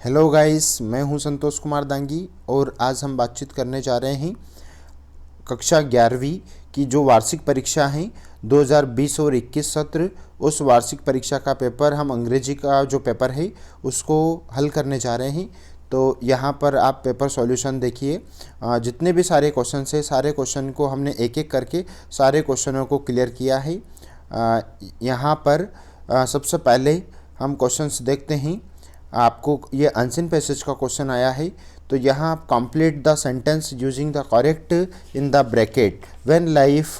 Hello guys, मैं हूं संतोष कुमार दांगी और आज हम बातचीत करने जा रहे हैं कक्षा 11वीं की जो वार्षिक परीक्षा है 2020 और 21 सत्र। उस वार्षिक परीक्षा का पेपर हम अंग्रेजी का जो पेपर है उसको हल करने जा रहे हैं। तो यहाँ पर आप पेपर सॉल्यूशन देखिए। जितने भी सारे क्वेश्चन है सारे क्वेश्चन को हमने एक एक करके सारे क्वेश्चनों को क्लियर किया है। यहाँ पर सबसे पहले हम क्वेश्चंस देखते हैं। आपको ये अनसीन पैसेज का क्वेश्चन आया है, तो यहाँ आप complete the sentence using the correct in the bracket when life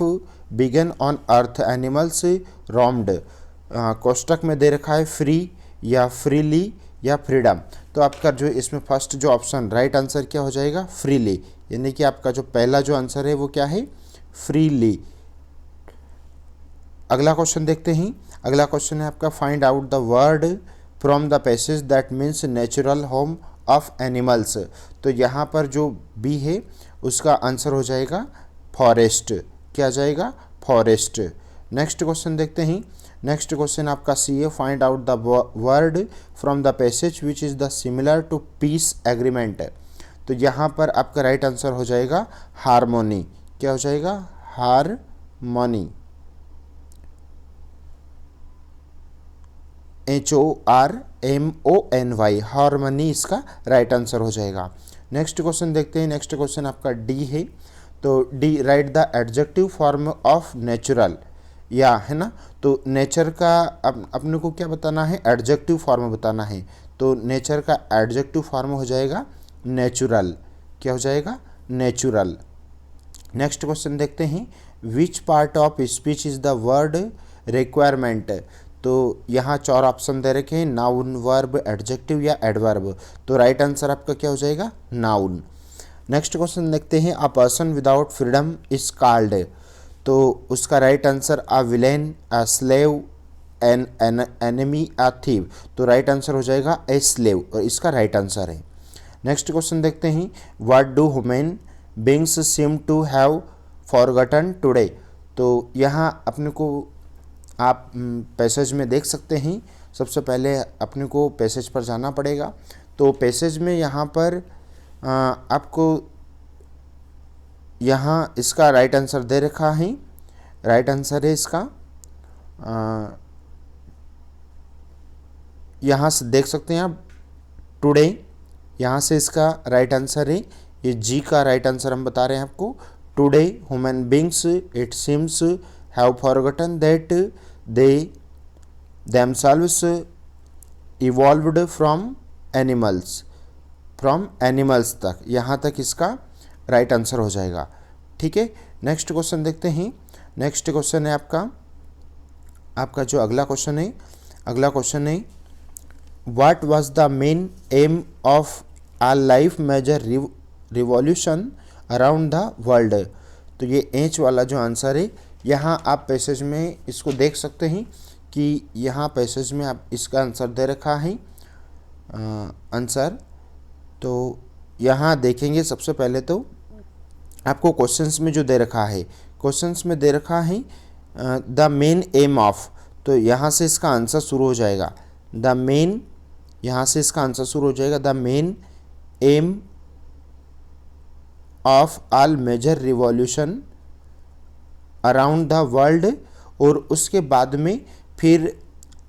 began on earth animals roamed. कोष्टक में दे रखा है फ्री या फ्रीली या फ्रीडम। तो आपका जो इसमें फर्स्ट जो ऑप्शन राइट आंसर क्या हो जाएगा, फ्रीली, यानी कि आपका जो पहला जो आंसर है वो क्या है, फ्रीली। अगला क्वेश्चन देखते हैं। अगला क्वेश्चन है आपका find out the word from the passage that means natural home of animals. तो यहाँ पर जो बी है उसका आंसर हो जाएगा फॉरेस्ट। क्या जाएगा, फॉरेस्ट। नेक्स्ट क्वेश्चन देखते हैं। नेक्स्ट क्वेश्चन आपका सी है find out the word from the passage which is the similar to piece agreement. तो यहाँ पर आपका राइट आंसर हो जाएगा हारमोनी। क्या हो जाएगा, हारमोनी, HORMONY, हारमोनी इसका राइट आंसर हो जाएगा। नेक्स्ट क्वेश्चन देखते हैं। नेक्स्ट क्वेश्चन आपका डी है। तो D right the adjective form of natural, या है ना। तो नेचर का अपने को क्या बताना है, एडजेक्टिव फॉर्म बताना है। तो नेचर का एडजेक्टिव फॉर्म हो जाएगा नेचुरल। क्या हो जाएगा, नेचुरल। नेक्स्ट क्वेश्चन देखते हैं। Which part of speech is the word requirement. तो यहाँ 4 ऑप्शन दे रखे हैं, नाउन, वर्ब, एडजेक्टिव या एडवर्ब। तो राइट आंसर आपका क्या हो जाएगा, नाउन। नेक्स्ट क्वेश्चन देखते हैं। A person without freedom is called. तो उसका right answer a villain, a slave, an enemy, a thief. तो राइट आंसर हो जाएगा ए स्लेव, और इसका राइट आंसर है। नेक्स्ट क्वेश्चन देखते हैं। What do human beings seem to have forgotten today. तो यहाँ अपने को आप पैसेज में देख सकते हैं। सबसे पहले अपने को पैसेज पर जाना पड़ेगा। तो पैसेज में यहाँ पर आपको यहाँ इसका राइट आंसर दे रखा है। राइट आंसर है इसका, यहाँ से देख सकते हैं आप, टुडे, यहाँ से इसका राइट आंसर है। ये जी का राइट आंसर हम बता रहे हैं आपको। Today human beings it seems have forgotten that they themselves evolved from animals तक, यहाँ तक इसका राइट आंसर हो जाएगा। ठीक है। नेक्स्ट क्वेश्चन देखते हैं। नेक्स्ट क्वेश्चन है आपका जो अगला क्वेश्चन है। अगला क्वेश्चन है what was the main aim of a life major revolution around the world. तो ये एच वाला जो आंसर है, यहाँ आप पैसेज में इसको देख सकते हैं कि यहाँ पैसेज में आप इसका आंसर दे रखा है आंसर। तो यहाँ देखेंगे सबसे पहले तो आपको क्वेश्चंस में जो दे रखा है, क्वेश्चंस में दे रखा है द मेन एम ऑफ। तो यहाँ से इसका आंसर शुरू हो जाएगा द मेन, यहाँ से इसका आंसर शुरू हो जाएगा the main aim of all major revolution around the world. और उसके बाद में फिर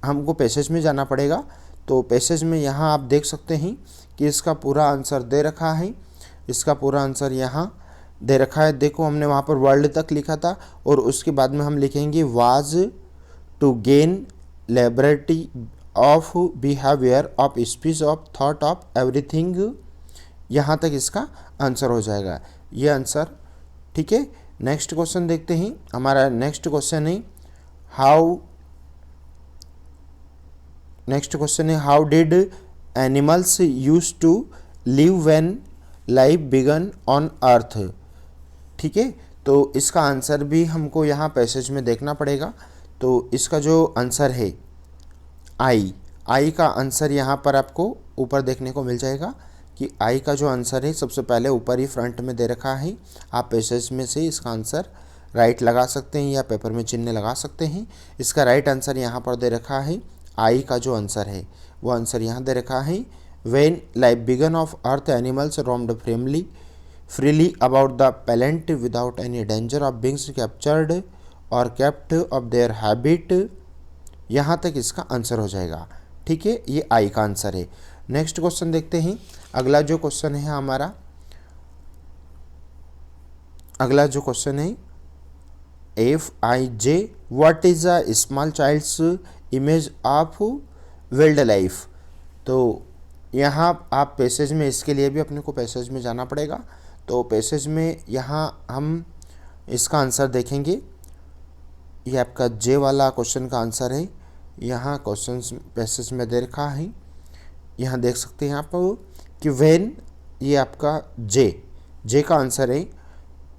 हमको पैसेज में जाना पड़ेगा। तो पैसेज में यहाँ आप देख सकते हैं कि इसका पूरा आंसर दे रखा है। इसका पूरा आंसर यहाँ दे रखा है। देखो हमने वहाँ पर वर्ल्ड तक लिखा था, और उसके बाद में हम लिखेंगे was to gain liberty of behaviour of speech of thought of everything. यहाँ तक इसका आंसर हो जाएगा, ये आंसर। ठीक है। नेक्स्ट क्वेश्चन देखते हैं। हमारा नेक्स्ट क्वेश्चन है how did animals use to live when life began on earth. ठीक है। तो इसका आंसर भी हमको यहाँ पैसेज में देखना पड़ेगा। तो इसका जो आंसर है आई का आंसर यहाँ पर आपको ऊपर देखने को मिल जाएगा कि आई का जो आंसर है सबसे पहले ऊपर ही फ्रंट में दे रखा है। आप पैसेज में से इसका आंसर राइट लगा सकते हैं या पेपर में चिन्ह लगा सकते हैं। इसका राइट आंसर यहाँ पर दे रखा है आई का जो आंसर है वो आंसर यहाँ दे रखा है when life began of earth animals roamed freely about the planet without any danger of being captured or kept of their habit। यहाँ तक इसका आंसर हो जाएगा। ठीक है, ये आई का आंसर है। नेक्स्ट क्वेश्चन देखते हैं। अगला जो क्वेश्चन है हमारा, अगला जो क्वेश्चन है FIJ, what is a small child's image of wild life. तो यहाँ आप पैसेज में, इसके लिए भी अपने को पैसेज में जाना पड़ेगा। तो पैसेज में यहाँ हम इसका आंसर देखेंगे। ये आपका जे वाला क्वेश्चन का आंसर है। यहाँ क्वेश्चन पैसेज में दे रखा है, यहाँ देख सकते हैं आप कि व्हेन, ये आपका जे का आंसर है।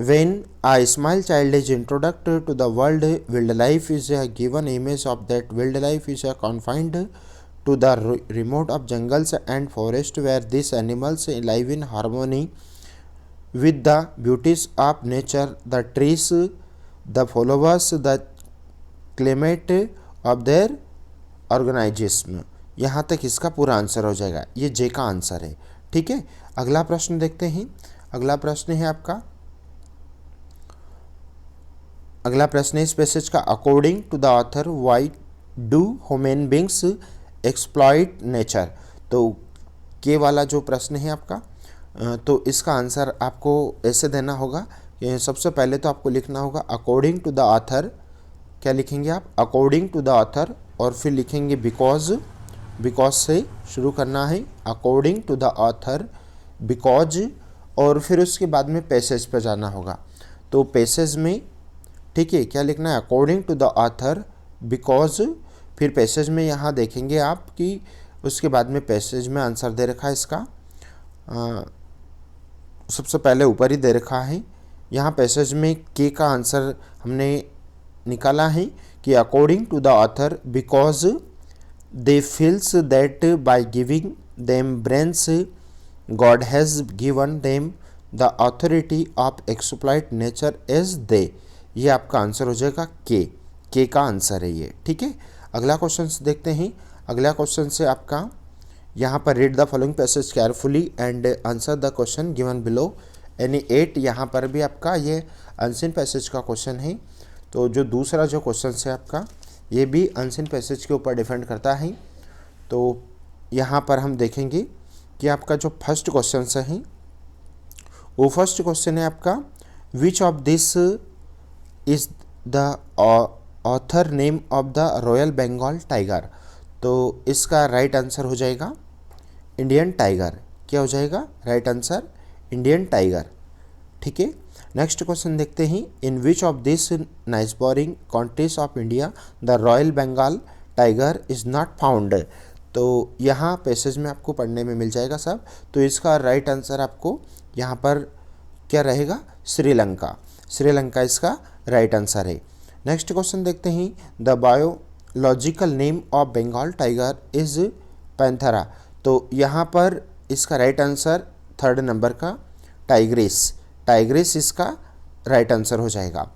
When a small child is introduced to the world, wild life is a given image of that wild life is a confined to the remote of jungles and forest where these animals live in harmony with the beauties of nature, the trees, the flowers, the climate of their organism। यहाँ तक इसका पूरा answer हो जाएगा। ये जे का answer है। ठीक है, अगला प्रश्न देखते हैं। अगला प्रश्न है आपका, अगला प्रश्न है इस पैसेज का, according to the author why do human beings exploit nature. तो के वाला जो प्रश्न है आपका, तो इसका आंसर आपको ऐसे देना होगा कि सबसे पहले तो आपको लिखना होगा अकॉर्डिंग टू द ऑथर। क्या लिखेंगे आप? अकॉर्डिंग टू द ऑथर, और फिर लिखेंगे बिकॉज, बिकॉज से शुरू करना है, according to the author, because, और फिर उसके बाद में पैसेज पर जाना होगा। तो पैसेज में, ठीक है, क्या लिखना है? According to the author, because, फिर पैसेज में यहाँ देखेंगे आप कि उसके बाद में पैसेज में आंसर दे रखा है इसका, सबसे पहले ऊपर ही दे रखा है। यहाँ पैसेज में के का आंसर हमने निकाला है कि according to the author because they feels that by giving them brains God has given them the authority of exploit nature as they. ये आपका आंसर हो जाएगा के का आंसर है ये। ठीक है, अगला क्वेश्चन देखते हैं। अगला क्वेश्चन से आपका यहाँ पर read the following passage carefully and answer the question given below any 8। यहाँ पर भी आपका ये अनसीन पैसेज का क्वेश्चन है। तो जो दूसरा जो क्वेश्चन है आपका, ये भी अनसीन पैसेज के ऊपर डिपेंड करता है। तो यहाँ पर हम देखेंगे कि आपका जो फर्स्ट क्वेश्चन है, वो फर्स्ट क्वेश्चन है आपका, which of this is the author name of the royal Bengal tiger. तो इसका राइट आंसर हो जाएगा इंडियन टाइगर। क्या हो जाएगा राइट आंसर? Indian tiger. ठीक है, नेक्स्ट क्वेश्चन देखते हैं। In which of this neighbouring countries of India the royal Bengal tiger is not found. तो यहाँ पैसेज में आपको पढ़ने में मिल जाएगा सब। तो इसका राइट आंसर आपको यहाँ पर क्या रहेगा? श्रीलंका। श्रीलंका इसका राइट आंसर है। नेक्स्ट क्वेश्चन देखते हैं। The biological name of Bengal tiger is panthera. तो यहाँ पर इसका राइट आंसर थर्ड नंबर का टाइग्रिस। टाइग्रिस इसका राइट आंसर हो जाएगा।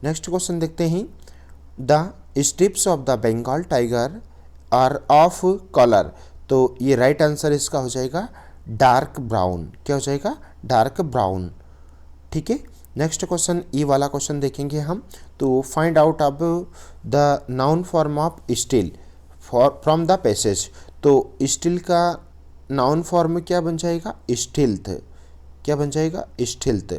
नेक्स्ट क्वेश्चन देखते हैं। The stripes of the Bengal tiger are of colour. तो ये राइट आंसर इसका हो जाएगा डार्क ब्राउन। क्या हो जाएगा? Dark brown. ठीक है, नेक्स्ट क्वेश्चन ई वाला क्वेश्चन देखेंगे हम। तो find out of the noun form of steel from the passage. तो स्टील का नाउन फॉर्म क्या बन जाएगा? स्टील्थ। क्या बन जाएगा? स्टील्थ।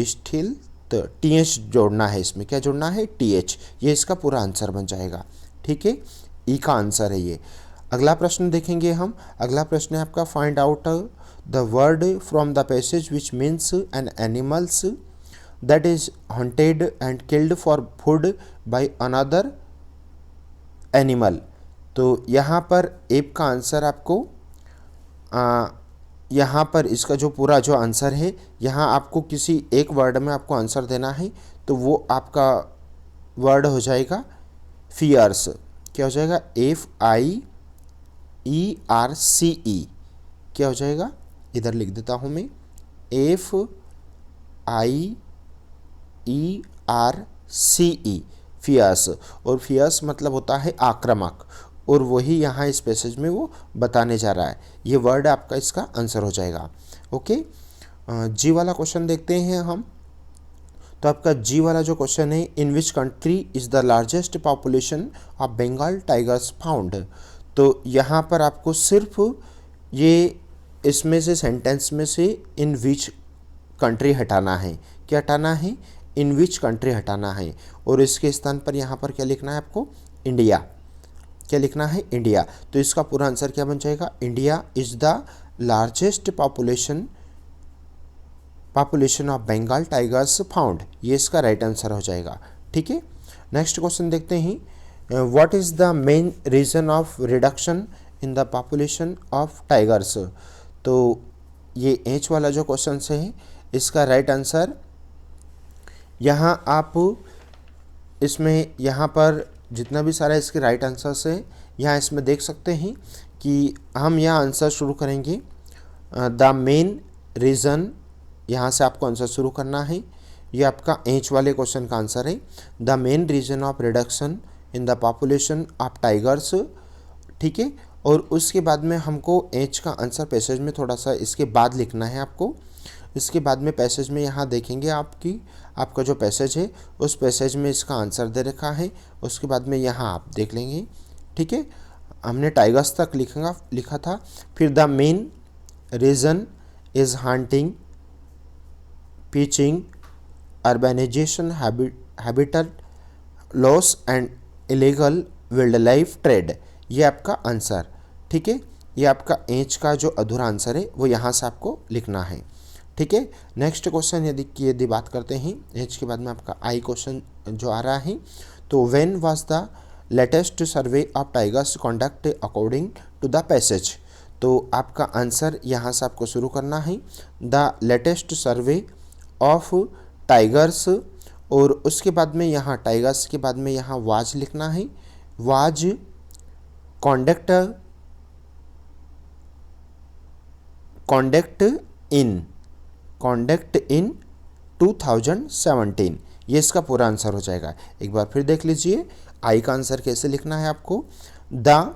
स्टील्थ, टीएच जोड़ना है इसमें। क्या जोड़ना है? टीएच। ये इसका पूरा आंसर बन जाएगा। ठीक है, ई का आंसर है ये। अगला प्रश्न देखेंगे हम। अगला प्रश्न है आपका, find out the word from the passage which means an animals that is hunted and killed for food by another animal. तो यहाँ पर एप का आंसर आपको यहाँ पर इसका जो पूरा जो आंसर है, यहाँ आपको किसी एक वर्ड में आपको आंसर देना है। तो वो आपका वर्ड हो जाएगा फियर्स। क्या हो जाएगा? FIERCE। क्या हो जाएगा? इधर लिख देता हूँ मैं, FIERCE, फियर्स। और फियर्स मतलब होता है आक्रामक। और वही यहाँ इस पैसेज में वो बताने जा रहा है। ये वर्ड आपका इसका आंसर हो जाएगा। ओके, जी वाला क्वेश्चन देखते हैं हम। तो आपका जी वाला जो क्वेश्चन है, in which country is the largest population of Bengal tigers found. तो यहाँ पर आपको सिर्फ ये इसमें से सेंटेंस में से इन विच कंट्री हटाना है। क्या हटाना है? इन विच कंट्री हटाना है। और इसके स्थान पर यहाँ पर क्या लिखना है आपको? इंडिया। क्या लिखना है? इंडिया। तो इसका पूरा आंसर क्या बन जाएगा? India is the largest population of Bengal tigers found. ये इसका राइट आंसर हो जाएगा। ठीक है, नेक्स्ट क्वेश्चन देखते हैं। What is the main reason of reduction in the population of tigers. तो ये एच वाला जो क्वेश्चन से है, इसका राइट आंसर यहाँ आप इसमें यहाँ पर जितना भी सारा इसके राइट आंसर्स है यहाँ इसमें देख सकते हैं कि हम यहाँ आंसर शुरू करेंगे। द मेन रीज़न, यहाँ से आपको आंसर शुरू करना है। ये आपका एच वाले क्वेश्चन का आंसर है। The main reason of reduction in the population of tigers. ठीक है, और उसके बाद में हमको एच का आंसर पैसेज में थोड़ा सा इसके बाद लिखना है आपको। इसके बाद में पैसेज में यहाँ देखेंगे आपका जो पैसेज है उस पैसेज में इसका आंसर दे रखा है। उसके बाद में यहाँ आप देख लेंगे। ठीक है, हमने टाइगर्स तक लिखा था। फिर the main reason is hunting, pitching, urbanisation, habitat loss and illegal wild life trade. ये आपका आंसर। ठीक है, ये आपका एच का जो अधूरा आंसर है वो यहाँ से आपको लिखना है। ठीक है, नेक्स्ट क्वेश्चन यदि बात करते हैं एच के बाद में आपका आई क्वेश्चन जो आ रहा है। तो when was the latest survey of tigers conduct according to the passage. तो आपका आंसर यहाँ से आपको शुरू करना है। The latest survey of tigers, और उसके बाद में यहाँ टाइगर्स के बाद में यहाँ वाज लिखना है। वाज कॉन्डक्ट इन 2017। ये इसका पूरा आंसर हो जाएगा। एक बार फिर देख लीजिए आई का आंसर कैसे लिखना है आपको। The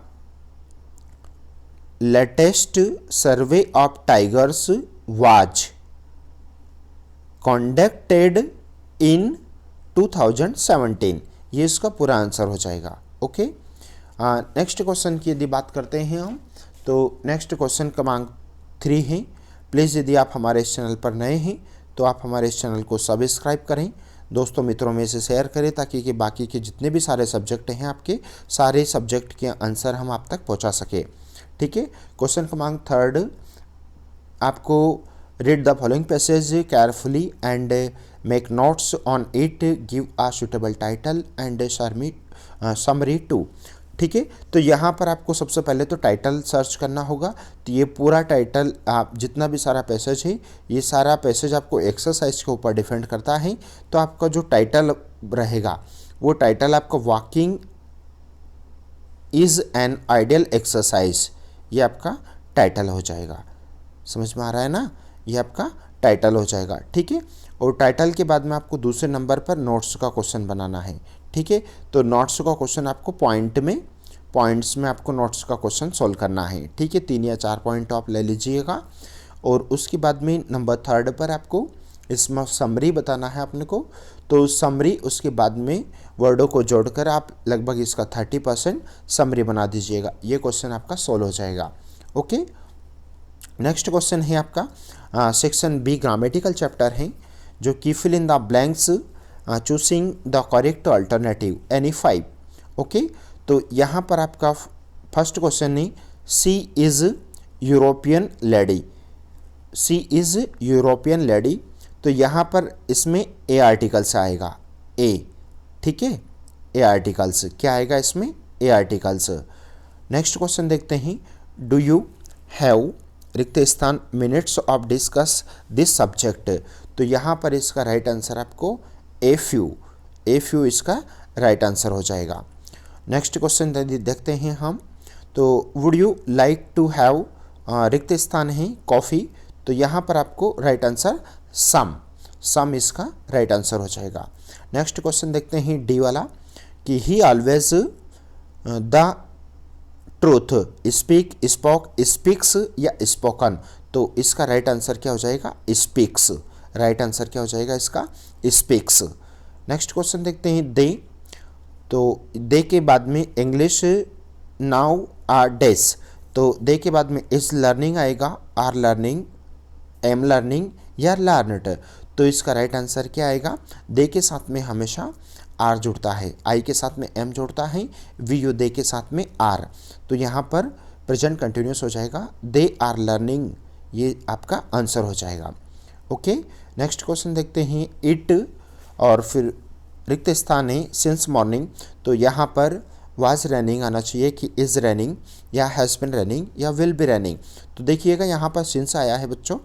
latest survey of tigers was conducted in 2017। ये इसका पूरा आंसर हो जाएगा। ओके, नेक्स्ट क्वेश्चन की यदि बात करते हैं हम, तो नेक्स्ट क्वेश्चन क्रमांक 3 है। प्लीज़ यदि आप हमारे इस चैनल पर नए हैं तो आप हमारे इस चैनल को सब्सक्राइब करें, दोस्तों मित्रों में से शेयर करें, ताकि कि बाकी के जितने भी सारे सब्जेक्ट हैं आपके सारे सब्जेक्ट के आंसर हम आप तक पहुंचा सके। ठीक है, क्वेश्चन क्रमांक 3 आपको read the following passage carefully and make notes on it, give a suitable title and summary to. ठीक है, तो यहाँ पर आपको सबसे पहले तो टाइटल सर्च करना होगा। तो ये पूरा टाइटल आप जितना भी सारा पैसेज है, ये सारा पैसेज आपको एक्सरसाइज के ऊपर डिपेंड करता है। तो आपका जो टाइटल रहेगा वो टाइटल आपका walking is an ideal exercise, ये आपका टाइटल हो जाएगा। समझ में आ रहा है ना? ये आपका टाइटल हो जाएगा। ठीक है, और टाइटल के बाद में आपको दूसरे नंबर पर नोट्स का क्वेश्चन बनाना है। ठीक है, तो नोट्स का क्वेश्चन आपको पॉइंट्स में आपको नोट्स का क्वेश्चन सॉल्व करना है। ठीक है, 3 या 4 पॉइंट आप ले लीजिएगा। और उसके बाद में नंबर 3 पर आपको इसमें समरी बताना है अपने को। तो समरी उसके बाद में वर्डों को जोड़कर आप लगभग इसका 30% समरी बना दीजिएगा। ये क्वेश्चन आपका सॉल्व हो जाएगा। ओके, नेक्स्ट क्वेश्चन है आपका सेक्शन बी ग्रामेटिकल चैप्टर है, जो कि fill in the blanks choosing the correct alternative any 5। Okay, तो यहाँ पर आपका फर्स्ट क्वेश्चन है she is European lady. She is European lady, तो यहाँ पर इसमें ए आर्टिकल्स आएगा। ए, ठीक है, ए आर्टिकल्स क्या आएगा इसमें? ए आर्टिकल्स। नेक्स्ट क्वेश्चन देखते हैं, डू यू हैव रिक्त स्थान minutes of discuss this subject. तो यहाँ पर इसका राइट आंसर आपको ए फ्यू इसका राइट आंसर हो जाएगा। नेक्स्ट क्वेश्चन देखते हैं हम, तो would you like to have रिक्त स्थान है कॉफ़ी। तो यहाँ पर आपको राइट आंसर सम इसका राइट आंसर हो जाएगा। नेक्स्ट क्वेश्चन देखते हैं डी वाला, कि ही always the truth, speak, spoke, speaks या स्पोकन। तो इसका राइट आंसर क्या हो जाएगा? स्पीक्स। राइट आंसर क्या हो जाएगा इसका? स्पीक्स। नेक्स्ट क्वेश्चन देखते हैं दे। तो दे के बाद में इंग्लिश नाउ आर डेस। तो दे के बाद में इज लर्निंग आएगा, आर लर्निंग, एम लर्निंग या लर्नड। तो इसका राइट आंसर क्या आएगा? दे के साथ में हमेशा आर जुड़ता है, आई के साथ में एम जुड़ता है, वी यू दे के साथ में आर। तो यहाँ पर प्रेजेंट कंटिन्यूस हो जाएगा, दे आर लर्निंग, ये आपका आंसर हो जाएगा। ओके, नेक्स्ट क्वेश्चन देखते हैं इट, और फिर रिक्त स्थान है सिंस मॉर्निंग। तो यहाँ पर वाज रनिंग आना चाहिए कि इज़ रनिंग या हैज़ बिन रनिंग या विल बी रनिंग। तो देखिएगा यहाँ पर सिंस आया है बच्चों,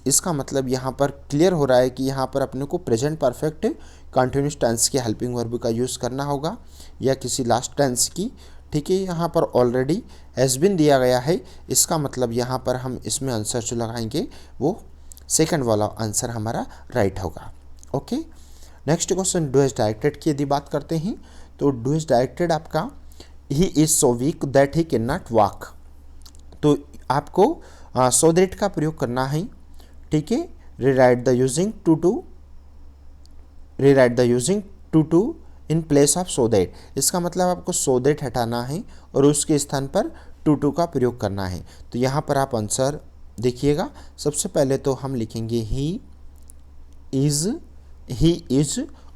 इसका मतलब यहाँ पर क्लियर हो रहा है कि यहाँ पर अपने को प्रेजेंट परफेक्ट कंटिन्यूस टेंस के हेल्पिंग वर्ब का यूज़ करना होगा या किसी लास्ट टेंस की। ठीक है, यहाँ पर ऑलरेडी हैज़ बिन दिया गया है, इसका मतलब यहाँ पर हम इसमें आंसर जो लगाएंगे वो सेकंड वाला आंसर हमारा राइट होगा। Okay, next question do is directed की यदि बात करते हैं तो डू इज डायरेक्टेड आपका he is so weak that he can not walk. तो आपको सो दैट का प्रयोग करना है। ठीक है, rewrite the using too in place of so that. इसका मतलब आपको सो दैट हटाना है और उसके स्थान पर टू का प्रयोग करना है। तो यहाँ पर आप आंसर देखिएगा, सबसे पहले तो हम लिखेंगे ही इज,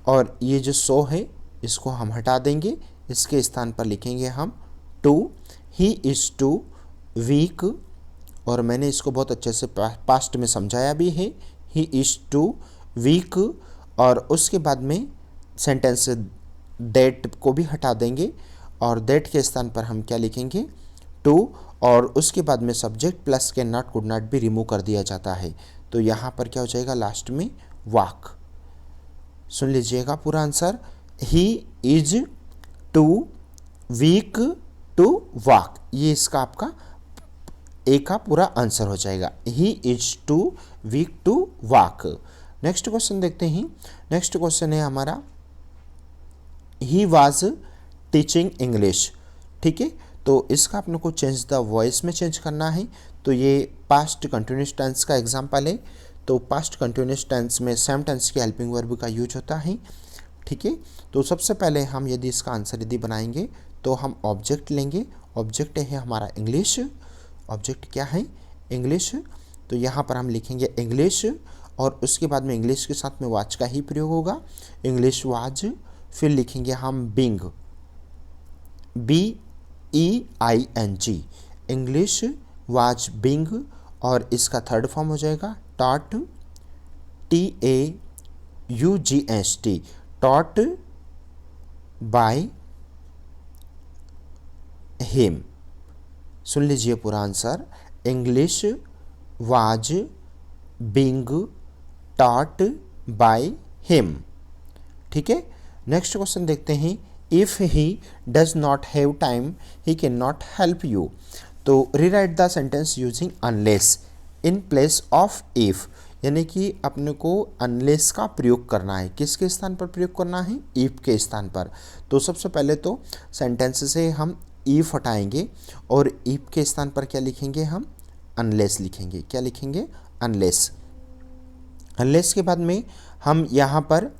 और ये जो सो है इसको हम हटा देंगे, इसके स्थान पर लिखेंगे हम too. He is too weak, और मैंने इसको बहुत अच्छे से पास्ट में समझाया भी है, ही इज़ टू वीक। और उसके बाद में सेंटेंस दैट को भी हटा देंगे और दैट के स्थान पर हम क्या लिखेंगे? टू, और उसके बाद में subject plus can not could not भी रिमूव कर दिया जाता है। तो यहाँ पर क्या हो जाएगा? लास्ट में वॉक। सुन लीजिएगा पूरा answer, he is too weak to walk, ये इसका आपका ए का पूरा आंसर हो जाएगा, he is too weak to walk. Next question देखते हैं। नेक्स्ट क्वेश्चन है हमारा ही वाज टीचिंग इंग्लिश। ठीक है, तो इसका अपने को चेंज द वॉइस में चेंज करना है। तो ये पास्ट कंटिन्यूस टेंस का एग्जांपल है। तो पास्ट कंटिन्यूस टेंस में सेम टेंस की हेल्पिंग वर्ब का यूज होता है। ठीक है, तो सबसे पहले हम यदि इसका आंसर यदि बनाएंगे तो हम ऑब्जेक्ट लेंगे। ऑब्जेक्ट है हमारा इंग्लिश। ऑब्जेक्ट क्या है? इंग्लिश। तो यहाँ पर हम लिखेंगे इंग्लिश, और उसके बाद में इंग्लिश के साथ में वाच का ही प्रयोग होगा, इंग्लिश वाज। फिर लिखेंगे हम being, BEING, English was being, और इसका थर्ड फॉर्म हो जाएगा taught, TAUGST, taught by him. सुन लीजिए पूरा answer, English was being taught by him. ठीक है, नेक्स्ट क्वेश्चन देखते हैं। If he does not have time he can not help you. तो rewrite the sentence using unless in place of if, यानी कि अपने को अनलेस का प्रयोग करना है। किसके स्थान पर प्रयोग करना है? इफ़ के स्थान पर। तो सबसे पहले तो सेंटेंस से हम इफ़ हटाएंगे और इफ़ के स्थान पर क्या लिखेंगे? हम अनलेस लिखेंगे। क्या लिखेंगे? अनलेस। अनलेस के बाद में हम यहाँ पर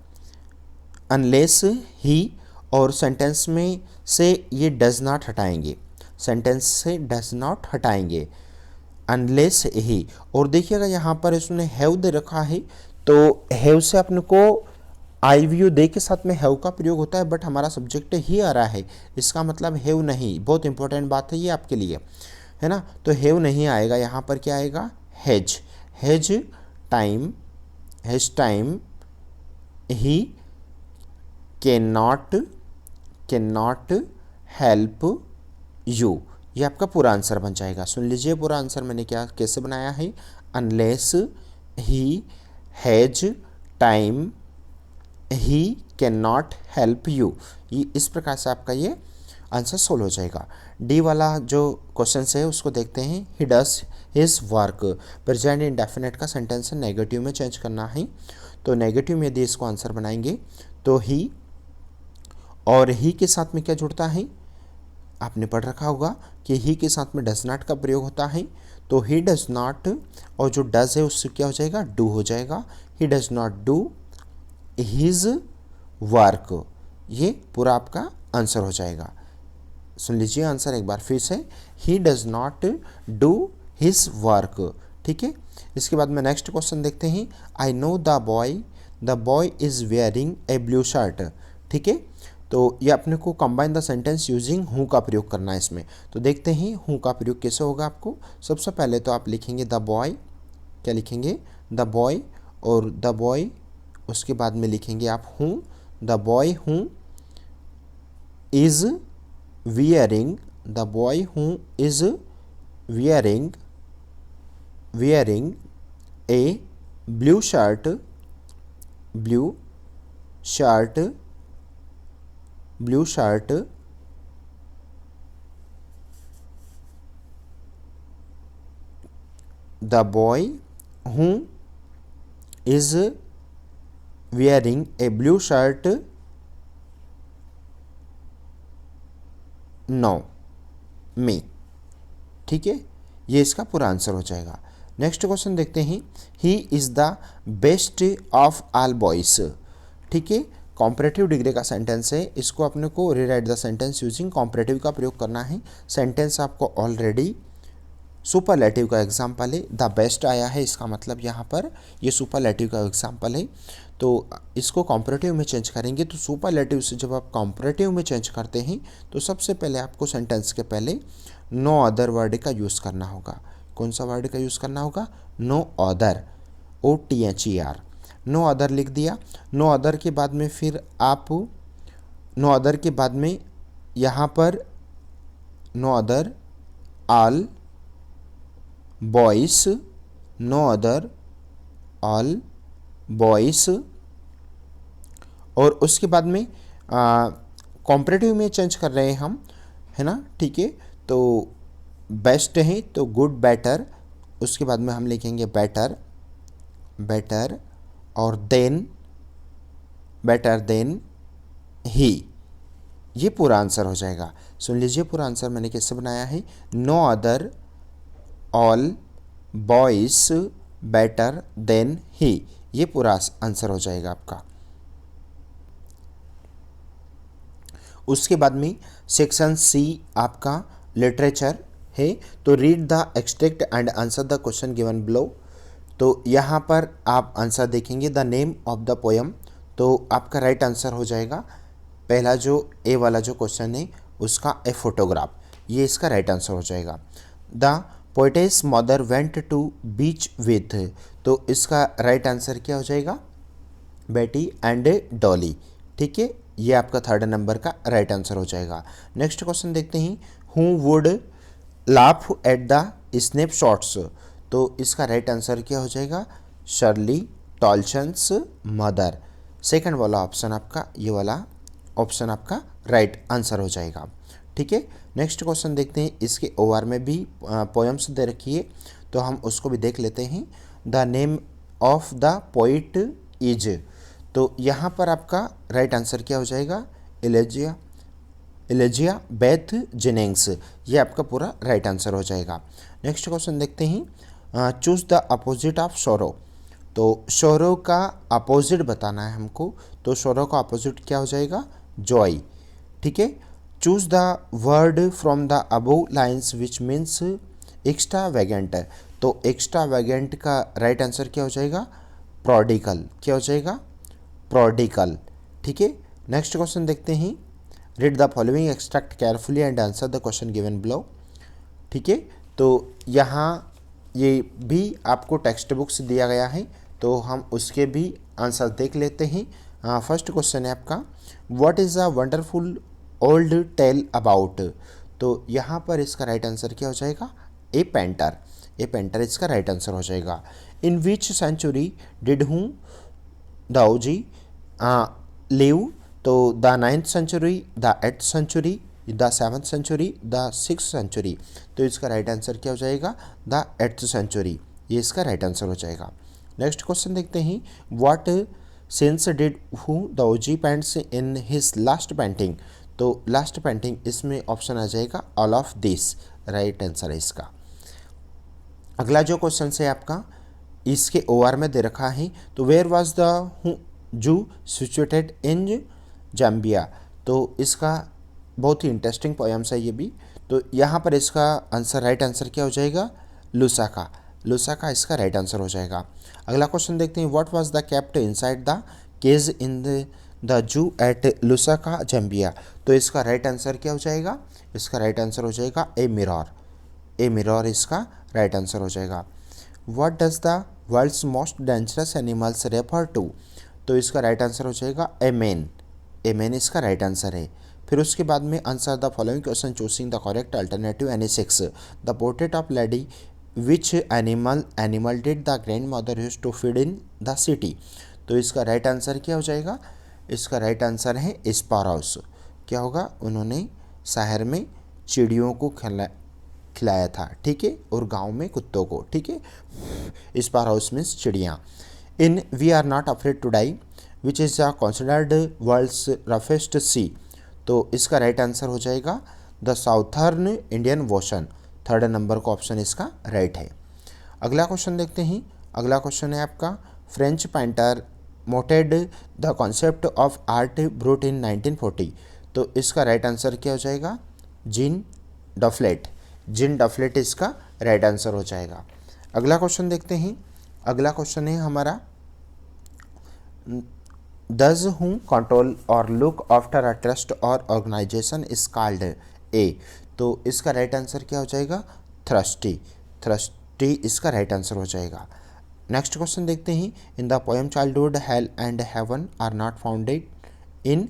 अनलेस ही, और सेंटेंस में से ये डज नॉट हटाएंगे, सेंटेंस से डज नॉट हटाएंगे, अनलेस ही। और देखिएगा यहाँ पर इसने हैव दे रखा है, तो हैव से अपने को आई वी यू दे के साथ में हैव का प्रयोग होता है, बट हमारा सब्जेक्ट ही आ रहा है, इसका मतलब हैव नहीं। बहुत इंपॉर्टेंट बात है ये आपके लिए, है ना। तो हैव नहीं आएगा, यहाँ पर क्या आएगा? Has. Has time, has time, he can not help you. ये आपका पूरा आंसर बन जाएगा। सुन लीजिए पूरा आंसर मैंने क्या कैसे बनाया है। Unless he has time he can not help you, ये इस प्रकार से आपका ये आंसर सोल्व हो जाएगा। डी वाला जो क्वेश्चन है उसको देखते हैं। He does his work, present indefinite का सेंटेंस है, नेगेटिव में चेंज करना है। तो नेगेटिव में यदि इसको आंसर बनाएंगे तो ही, और ही के साथ में क्या जुड़ता है? आपने पढ़ रखा होगा कि ही के साथ में डज नॉट का प्रयोग होता है, तो ही डज नॉट और जो डज है उससे क्या हो जाएगा, डू हो जाएगा। ही does not do his work, ये पूरा आपका आंसर हो जाएगा। सुन लीजिए आंसर एक बार फिर से, ही does not do his work. ठीक है, इसके बाद में नेक्स्ट क्वेश्चन देखते हैं। I know the boy is wearing A blue shirt. ठीक है, तो ये अपने को कंबाइन द सेंटेंस यूजिंग हूँ का प्रयोग करना है इसमें। तो देखते हैं हूँ का प्रयोग कैसे होगा आपको। सबसे पहले तो आप लिखेंगे द बॉय, क्या लिखेंगे, द बॉय, और द बॉय उसके बाद में लिखेंगे आप हूँ, द बॉय हूँ is wearing, the boy who is wearing a blue shirt the boy who is wearing a blue shirt know me. ठीक है, ये इसका पूरा आंसर हो जाएगा। नेक्स्ट क्वेश्चन देखते हैं। He is the best of all boys. ठीक है, कॉम्परेटिव डिग्री का सेंटेंस है, इसको अपने को rewrite the sentence using comparative का प्रयोग करना है। सेंटेंस आपको ऑलरेडी सुपरलेटिव का एग्जाम्पल है, द बेस्ट आया है, इसका मतलब यहाँ पर ये सुपरलेटिव का एग्जाम्पल है। तो इसको कॉम्परेटिव में चेंज करेंगे, तो सुपरलेटिव से जब आप कॉम्परेटिव में चेंज करते हैं तो सबसे पहले आपको सेंटेंस के पहले नो अदर वर्ड का यूज़ करना होगा। कौन सा वर्ड का यूज़ करना होगा, no other, OTHER, no other लिख दिया। नो अदर के बाद में फिर आप नो अदर के बाद में यहाँ पर no other all boys, no other all boys, और उसके बाद में कॉम्परेटिव में चेंज कर रहे हैं हम, है ना। ठीक है, तो बेस्ट है तो गुड बेटर, उसके बाद में हम लिखेंगे बेटर और देन बेटर देन ही, ये पूरा आंसर हो जाएगा। सुन लीजिए पूरा आंसर मैंने कैसे बनाया है। No other all boys better than he, ये पूरा आंसर हो जाएगा आपका। उसके बाद में सेक्शन सी आपका लिटरेचर है, तो read the extract and answer the question given below. तो यहाँ पर आप आंसर देखेंगे the name of the poem, तो आपका राइट आंसर हो जाएगा पहला जो ए वाला जो क्वेश्चन है उसका ए फोटोग्राफ, ये इसका राइट आंसर हो जाएगा। The poetess mother went to beach with, तो इसका राइट आंसर क्या हो जाएगा, बेटी एंड डॉली। ठीक है, ये आपका थर्ड नंबर का राइट आंसर हो जाएगा। नेक्स्ट क्वेश्चन देखते हैं। Who would laugh at the snapshots, तो इसका राइट आंसर क्या हो जाएगा, शर्ली टॉल्सन्स मदर। सेकंड वाला ऑप्शन आपका, ये वाला ऑप्शन आपका राइट आंसर हो जाएगा। ठीक है, नेक्स्ट क्वेश्चन देखते हैं। इसके ओआर में भी पोएम्स दे रखी है, तो हम उसको भी देख लेते हैं। The name of the poet is, तो यहाँ पर आपका राइट आंसर क्या हो जाएगा, एलिजिया बेथ जेनिंग्स, ये आपका पूरा राइट आंसर हो जाएगा। नेक्स्ट क्वेश्चन देखते हैं। चूज द अपोजिट ऑफ सोरो, तो सोरो का अपोजिट बताना है हमको, तो सोरो का अपोजिट क्या हो जाएगा, जॉय। ठीक है, choose the word from the above lines which means extravagant, तो एक्स्ट्रा वैगेंट का राइट आंसर क्या हो जाएगा, प्रोडिकल, क्या हो जाएगा, प्रोडिकल। ठीक है, नेक्स्ट क्वेश्चन देखते हैं। Read the following extract carefully and answer the question given below. ठीक है, तो यहाँ ये भी आपको टेक्स्ट बुक से दिया गया है, तो हम उसके भी आंसर देख लेते हैं। फर्स्ट क्वेश्चन है आपका, what is a wonderful old tale about, तो यहाँ पर इसका राइट आंसर क्या हो जाएगा, ए पेंटर, ए पेंटर इसका राइट आंसर हो जाएगा। In which century did Wu Daozi live, तो the 9th century, the 8th century, the 7th century, the 6th century, तो इसका राइट आंसर क्या हो जाएगा, द 8th सेंचुरी, ये इसका राइट आंसर हो जाएगा। नेक्स्ट क्वेश्चन देखते हैं। What since did who Dauji paints in his last painting, तो लास्ट पेंटिंग इसमें ऑप्शन आ जाएगा all of this, right answer है इसका। अगला जो क्वेश्चन है आपका इसके ओआर में दे रखा है, तो where was the zoo situated in Zambia. तो इसका बहुत ही इंटरेस्टिंग पोएम्स है ये भी। तो यहाँ पर इसका आंसर, राइट आंसर क्या हो जाएगा, लुसाका। लुसाका इसका राइट आंसर हो जाएगा। अगला क्वेश्चन देखते हैं, what was the kept inside the cage in the zoo at Lusaka Zambia. तो इसका राइट आंसर क्या हो जाएगा, इसका राइट आंसर हो जाएगा ए मिरर। ए मिरर इसका राइट आंसर हो जाएगा। What does the world's most dangerous animals refer to. तो इसका राइट आंसर हो जाएगा ए मैन। ए मैन इसका राइट आंसर है। फिर उसके बाद में answer the following question choosing the correct alternative any 6। The portrait of lady which animal did the grand mother use to feed in the city. तो इसका right answer क्या हो जाएगा, इसका राइट आंसर है स्पैरोस। क्या होगा, उन्होंने शहर में चिड़ियों को खिलाया था, ठीक है, और गांव में कुत्तों को, ठीक है। स्पैरोस मीन्स चिड़ियाँ। In we are not afraid to die which is considered world's roughest sea. तो इसका राइट आंसर हो जाएगा the southern Indian ocean. Third number का ऑप्शन इसका राइट है। अगला क्वेश्चन देखते हैं। अगला क्वेश्चन है आपका, French painter mooted the concept of art brut in 1940। तो इसका राइट आंसर क्या हो जाएगा, जीन डफलेट। जीन डफलेट इसका राइट आंसर हो जाएगा। अगला क्वेश्चन देखते हैं। अगला क्वेश्चन है हमारा, डज हूँ कंट्रोल और लुक आफ्टर अ ट्रस्ट और ऑर्गेनाइजेशन इज कॉल्ड ए। तो इसका राइट आंसर क्या हो जाएगा, थ्रस्टी। थ्रस्टी इसका राइट आंसर हो जाएगा। नेक्स्ट क्वेश्चन देखते हैं। In the poem childhood hell and heaven are not founded in.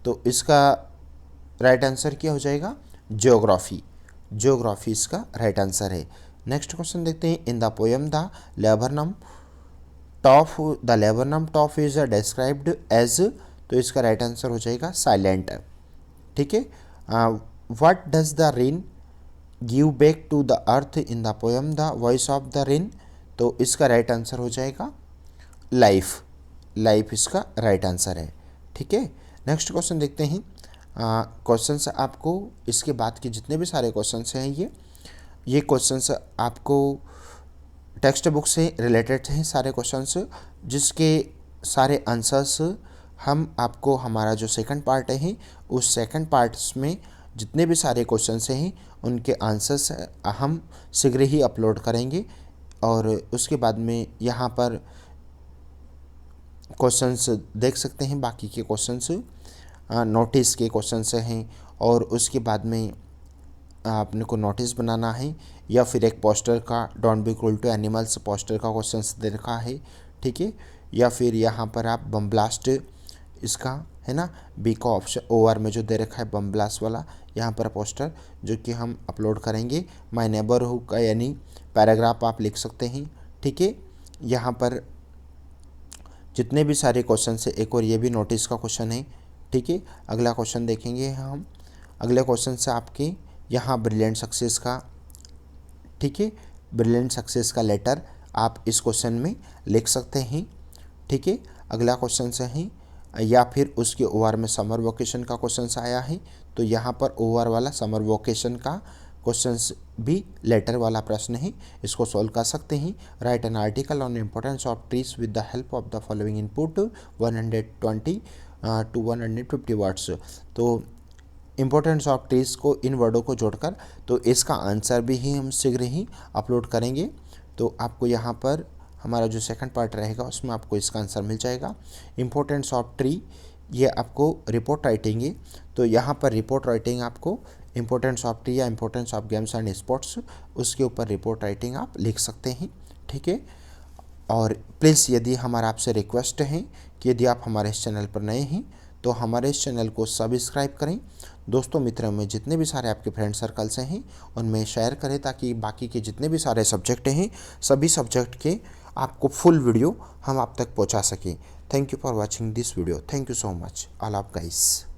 तो इसका राइट आंसर क्या हो जाएगा, ज्योग्राफी। ज्योग्राफी इसका राइट आंसर है। नेक्स्ट क्वेश्चन देखते हैं। In the poem the laburnum top is described as. तो इसका राइट आंसर हो जाएगा साइलेंट, ठीक है। What does the rain give back to the earth in the poem the voice of the rain. तो इसका राइट आंसर हो जाएगा लाइफ। लाइफ इसका राइट आंसर है, ठीक है। नेक्स्ट क्वेश्चन देखते हैं। क्वेश्चंस आपको इसके बाद के जितने भी सारे क्वेश्चंस हैं ये क्वेश्चंस आपको टेक्स्ट बुक से रिलेटेड हैं सारे क्वेश्चंस, जिसके सारे आंसर्स हम आपको हमारा जो सेकंड पार्ट है उस सेकंड पार्ट्स में जितने भी सारे क्वेश्चंस हैं उनके आंसर्स हम शीघ्र ही अपलोड करेंगे। और उसके बाद में यहाँ पर क्वेश्चंस देख सकते हैं, बाकी के क्वेश्चंस नोटिस के क्वेश्चंस हैं। और उसके बाद में आपने को नोटिस बनाना है या फिर एक पोस्टर का don't be cruel to animals poster का क्वेश्चंस दे रखा है, ठीक है। या फिर यहाँ पर आप बम ब्लास्ट इसका है ना, बी का ऑप्शन ओआर में जो दे रखा है बम ब्लास्ट वाला यहाँ पर पोस्टर, जो कि हम अपलोड करेंगे। माय नेबरहुड का यानी पैराग्राफ आप लिख सकते हैं, ठीक है। यहाँ पर जितने भी सारे क्वेश्चन है, एक और ये भी नोटिस का क्वेश्चन है, ठीक है। अगला क्वेश्चन देखेंगे हम। अगले क्वेश्चन से आपके यहाँ ब्रिलियंट सक्सेस का, ठीक है, ब्रिलियंट सक्सेस का लेटर आप इस क्वेश्चन में लिख सकते हैं, ठीक है। अगला क्वेश्चन से है, या फिर उसके ओआर में समर वोकेशन का क्वेश्चन आया है, तो यहाँ पर ओआर वाला समर वोकेशन का क्वेश्चंस भी लेटर वाला प्रश्न है, इसको सॉल्व कर सकते हैं। Right an article on importance of trees with the help of the following input 120 to 150 words. तो इम्पोर्टेंस ऑफ ट्रीज को इन वर्डों को जोड़कर, तो इसका आंसर भी हम शीघ्र ही अपलोड करेंगे। तो आपको यहाँ पर हमारा जो सेकंड पार्ट रहेगा उसमें आपको इसका आंसर मिल जाएगा। इम्पोर्टेंस ऑफ ट्री ये आपको रिपोर्ट राइटिंग है, तो यहाँ पर रिपोर्ट राइटिंग आपको इम्पोर्टेंस ऑफ ट्री या importance of games and sports उसके ऊपर रिपोर्ट राइटिंग आप लिख सकते हैं, ठीक है। और प्लीज़ यदि हमारा आपसे रिक्वेस्ट है कि यदि आप हमारे इस चैनल पर नए हैं तो हमारे इस चैनल को सब्सक्राइब करें, दोस्तों मित्रों में जितने भी सारे आपके फ्रेंड सर्कल से हैं उनमें शेयर करें, ताकि बाकी के जितने भी सारे सब्जेक्ट हैं सभी सब्जेक्ट के आपको फुल वीडियो हम आप तक पहुंचा सकें। Thank you for watching this video. Thank you so much all of guys.